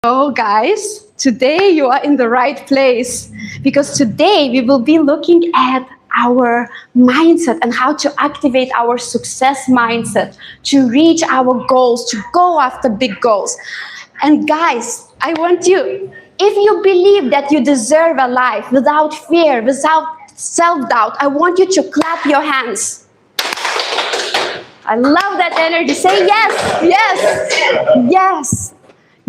So guys, today you are in the right place, because today we will be looking at our mindset and how to activate our success mindset to reach our goals, to go after big goals. And guys, I want you, if you believe that you deserve a life without fear, without self-doubt, I want you to clap your hands. I love that energy. Say yes, yes, yes.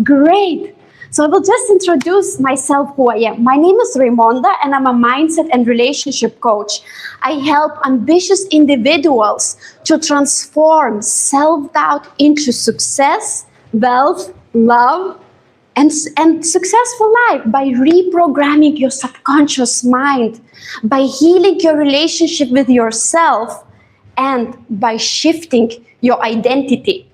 Great. So I will just introduce myself, who I am. My name is Raimonda, and I'm a mindset and relationship coach. I help ambitious individuals to transform self-doubt into success, wealth, love, and successful life by reprogramming your subconscious mind, by healing your relationship with yourself, and by shifting your identity.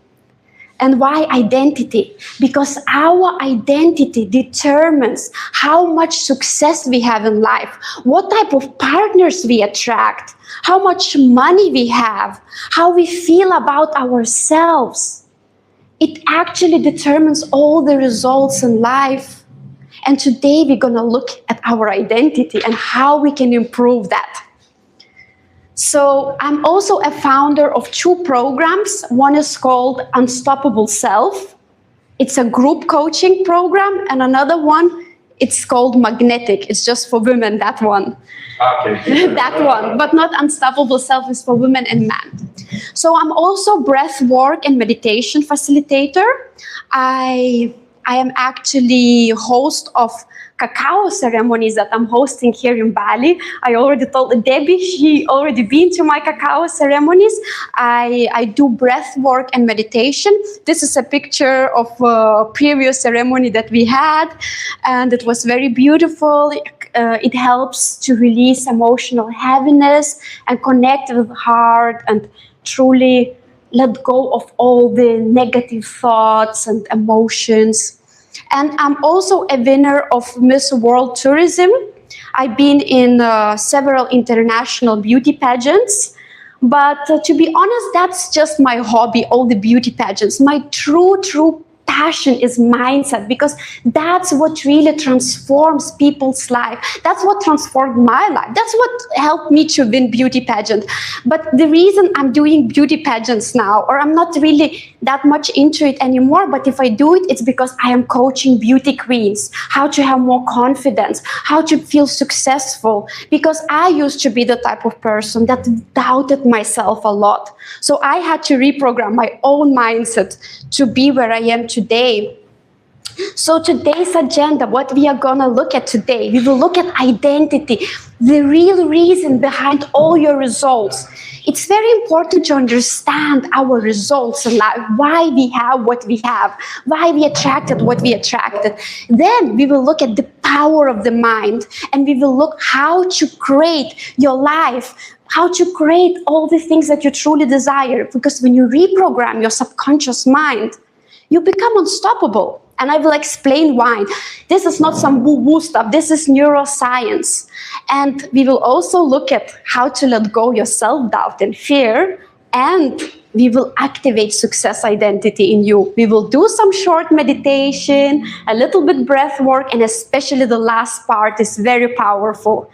And why identity? Because our identity determines how much success we have in life, what type of partners we attract, how much money we have, how we feel about ourselves. It actually determines all the results in life. And today we're going to look at our identity and how we can improve that. So I'm also a founder of 2 programs. One is called Unstoppable Self. It's a group coaching program. And another one, it's called Magnetic. It's just for women, that one. Okay. That one. But not Unstoppable Self is for women and men. So I'm also breath work and meditation facilitator. I am actually host of cacao ceremonies that I'm hosting here in Bali. I already told Debbie, she already been to my cacao ceremonies. I do breath work and meditation. This is a picture of a previous ceremony that we had, and it was very beautiful. It helps to release emotional heaviness and connect with the heart and truly let go of all the negative thoughts and emotions. And I'm also a winner of Miss World Tourism. I've been in several international beauty pageants. But to be honest, that's just my hobby, all the beauty pageants. My true passion is mindset, because that's what really transforms people's life. That's what transformed my life. That's what helped me to win beauty pageant. But the reason I'm doing beauty pageants now, or I'm not really that much into it anymore, but if I do it, it's because I am coaching beauty queens, how to have more confidence, how to feel successful, because I used to be the type of person that doubted myself a lot. So I had to reprogram my own mindset to be where I am today. So today's agenda, what we are going to look at today, we will look at identity, the real reason behind all your results. It's very important to understand our results in life, why we have what we have, why we attracted what we attracted. Then we will look at the power of the mind, and we will look how to create your life, how to create all the things that you truly desire. Because when you reprogram your subconscious mind, you become unstoppable. And I will explain why. This is not some woo-woo stuff. This is neuroscience. And we will also look at how to let go your self-doubt and fear. And we will activate success identity in you. We will do some short meditation, a little bit breath work, and especially the last part is very powerful.